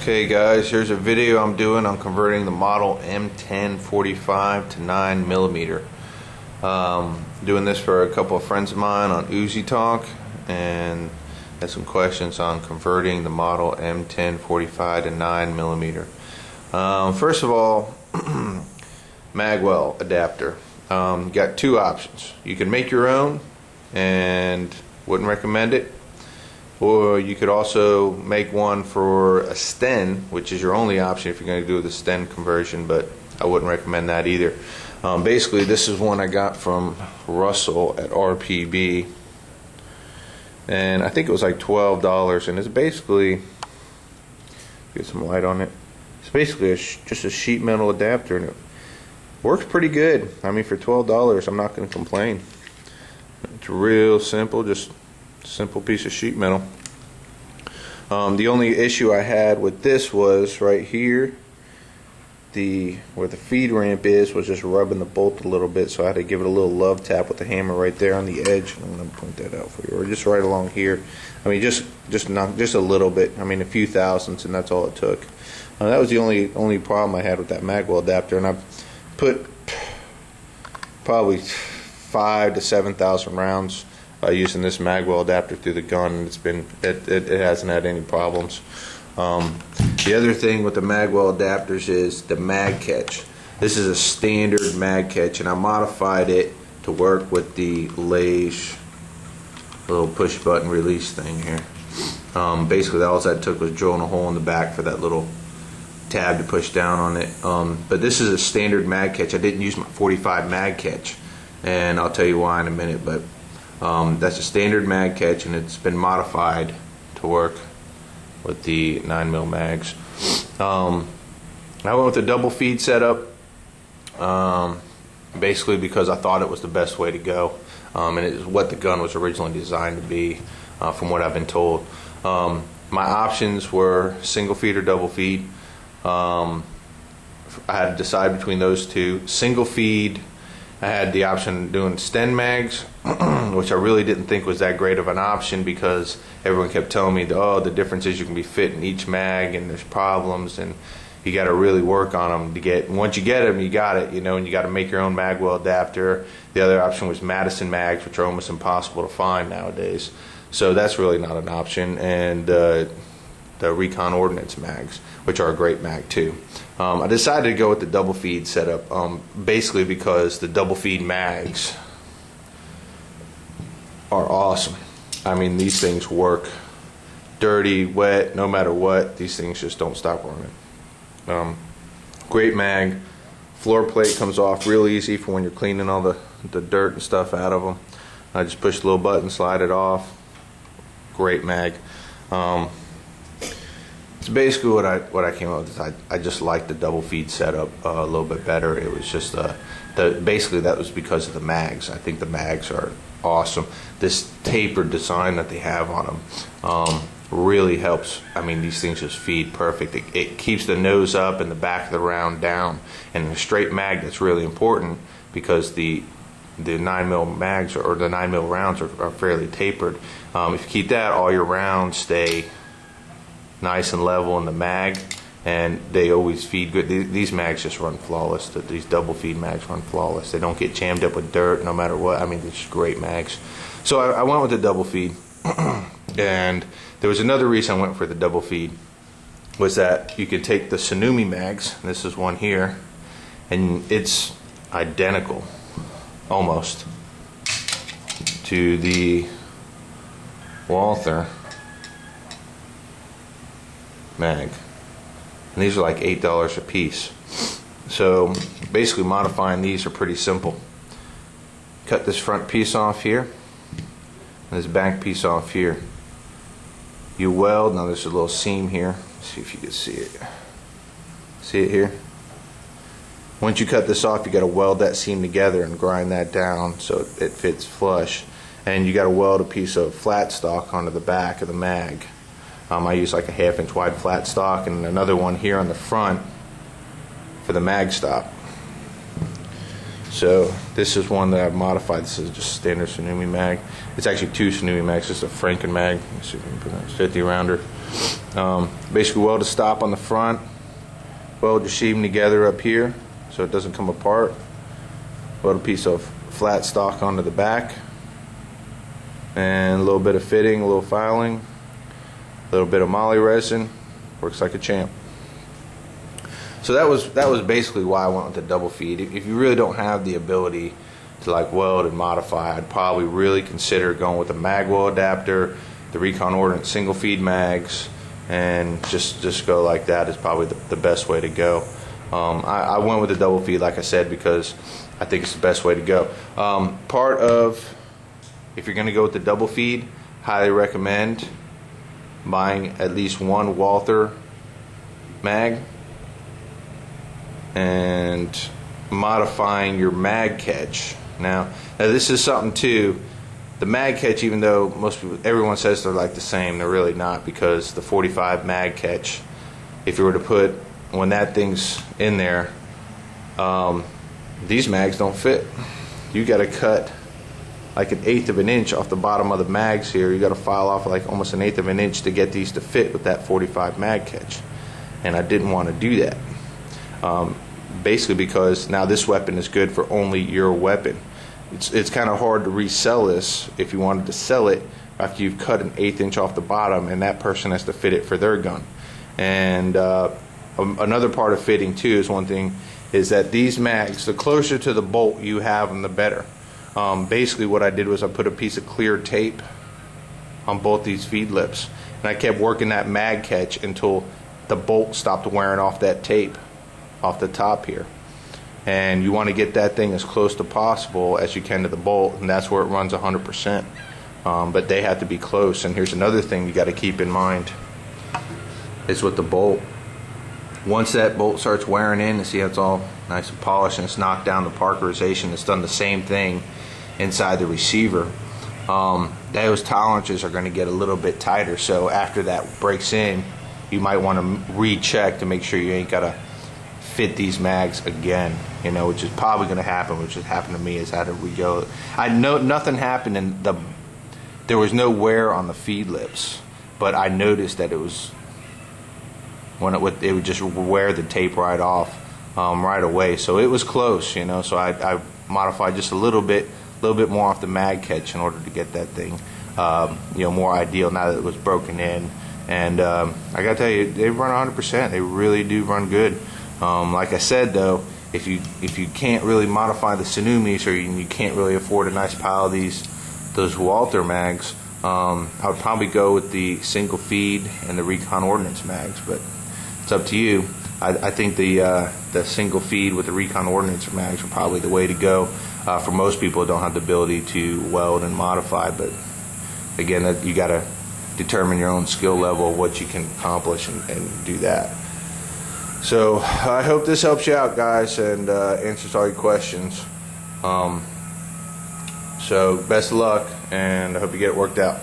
Okay guys, here's a video I'm doing on converting the model M10 45 to 9mm. Doing this for a couple of friends of mine on Uzi Talk, and had some questions on converting the model M10 45 to 9mm. First of all, magwell adapter. You got two options. You can make your own, and wouldn't recommend it. Or you could also make one for a Sten, which is your only option if you're going to do the Sten conversion, but I wouldn't recommend that either. Basically, this is one I got from Russell at RPB, and I think it was like $12, and it's basically, get some light on it, it's basically just a sheet metal adapter, and it works pretty good. I mean, for $12, I'm not going to complain. It's real simple, just simple piece of sheet metal. The only issue I had with this was right here, where the feed ramp is, was just rubbing the bolt a little bit, so I had to give it a little love tap with the hammer right there on the edge. I'm going to point that out for you, or just right along here. I mean, just a little bit. I mean, a few thousandths, and that's all it took. That was the only problem I had with that magwell adapter, and I put probably 5,000 to 7,000 rounds using this magwell adapter through the gun, and it hasn't had any problems. The other thing with the magwell adapters is the mag catch. This is a standard mag catch, and I modified it to work with the Leish little push button release thing here. Basically, all that took was drilling a hole in the back for that little tab to push down on it. But this is a standard mag catch. I didn't use my 45 mag catch, and I'll tell you why in a minute. But that's a standard mag catch, and it's been modified to work with the 9mm mags. I went with the double feed setup, basically because I thought it was the best way to go, and it is what the gun was originally designed to be, from what I've been told. My options were single feed or double feed. I had to decide between those two. Single feed, I had the option of doing Sten mags, which I really didn't think was that great of an option, because everyone kept telling me, oh, the difference is you can be fit in each mag, and there's problems, and you got to really work on them to get. Once you get them, you got it, you know, and you got to make your own magwell adapter. The other option was Madison mags, which are almost impossible to find nowadays. So that's really not an option. And the Recon Ordnance mags, which are a great mag too. I decided to go with the double feed setup, basically because the double feed mags are awesome. I mean, these things work dirty, wet, no matter what. These things just don't stop running. Great mag. Floor plate comes off real easy for when you're cleaning all the dirt and stuff out of them. I just push the little button, slide it off. Great mag. So basically what I came up with is I just liked the double feed setup a little bit better. It was just basically that was because of the mags. I think the mags are awesome. This tapered design that they have on them really helps. I mean, these things just feed perfect. It keeps the nose up and the back of the round down. And in a straight mag, that's really important, because the 9mm mags or the 9mm rounds are fairly tapered. If you keep that, all your rounds stay nice and level in the mag, and they always feed good. These mags just run flawless. These double feed mags run flawless. They don't get jammed up with dirt no matter what. I mean, they're just great mags. So I went with the double feed. And there was another reason I went for the double feed, was that you could take the Tsunami mags, this is one here, and it's identical almost to the Walther mag, and these are like $8 a piece. So basically modifying these are pretty simple. Cut this front piece off here, and this back piece off here. You weld. Now there's a little seam here. Let's see if you can see it. See it here? Once you cut this off, you got to weld that seam together and grind that down so it fits flush. And you got to weld a piece of flat stock onto the back of the mag. I use like a 1/2 inch wide flat stock, and another one here on the front for the mag stop. So this is one that I've modified. This is just standard Tsunami mag. It's actually two Tsunami mags. This is a Franken mag. Let's see if we can put that 50 rounder. Basically weld a stop on the front, weld your sheathing together up here so it doesn't come apart, weld a piece of flat stock onto the back, and a little bit of fitting, a little filing, a little bit of moly resin. Works like a champ. So that was basically why I went with the double feed. If you really don't have the ability to like weld and modify, I'd probably really consider going with a mag well adapter, the Recon Ordnance single feed mags, and just go like that is probably the best way to go. I went with the double feed, like I said, because I think it's the best way to go. Part of, if you're going to go with the double feed, highly recommend buying at least one Walther mag and modifying your mag catch. Now this is something too. The mag catch, even though everyone says they're like the same, they're really not, because the 45 mag catch, if you were to put, when that thing's in there, these mags don't fit. You got to cut like 1/8 of an inch off the bottom of the mags here. You got to file off like almost 1/8 of an inch to get these to fit with that 45 mag catch, and I didn't want to do that. Basically because now this weapon is good for only your weapon. It's kind of hard to resell this if you wanted to sell it after you've cut 1/8 inch off the bottom, and that person has to fit it for their gun. And another part of fitting too is one thing is that these mags, the closer to the bolt you have them, the better. Basically what I did was I put a piece of clear tape on both these feed lips, and I kept working that mag catch until the bolt stopped wearing off that tape off the top here. And you want to get that thing as close to possible as you can to the bolt, and that's where it runs 100%. But they have to be close. And here's another thing you got to keep in mind is with the bolt. Once that bolt starts wearing in, you see how it's all nice and polished and it's knocked down to parkerization. It's done the same thing inside the receiver. Those tolerances are going to get a little bit tighter. So after that breaks in, you might want to recheck to make sure you ain't got to fit these mags again, you know, which is probably going to happen, which has happened to me, is how to re-go. I know nothing happened and there was no wear on the feed lips, but I noticed that it was when it would just wear the tape right off right away. So it was close, you know. So I modified just a little bit more off the mag catch in order to get that thing, you know, more ideal now that it was broken in. And I gotta tell you, they run 100%. They really do run good. Like I said though, if you can't really modify the Tsunamis, or you can't really afford a nice pile of those Walther mags, I would probably go with the single feed and the Recon Ordnance mags, but it's up to you. I think the single feed with the Recon Ordnance mags are probably the way to go for most people who don't have the ability to weld and modify. But again, you got to determine your own skill level of what you can accomplish and do that. So I hope this helps you out, guys, and answers all your questions. So best of luck, and I hope you get it worked out.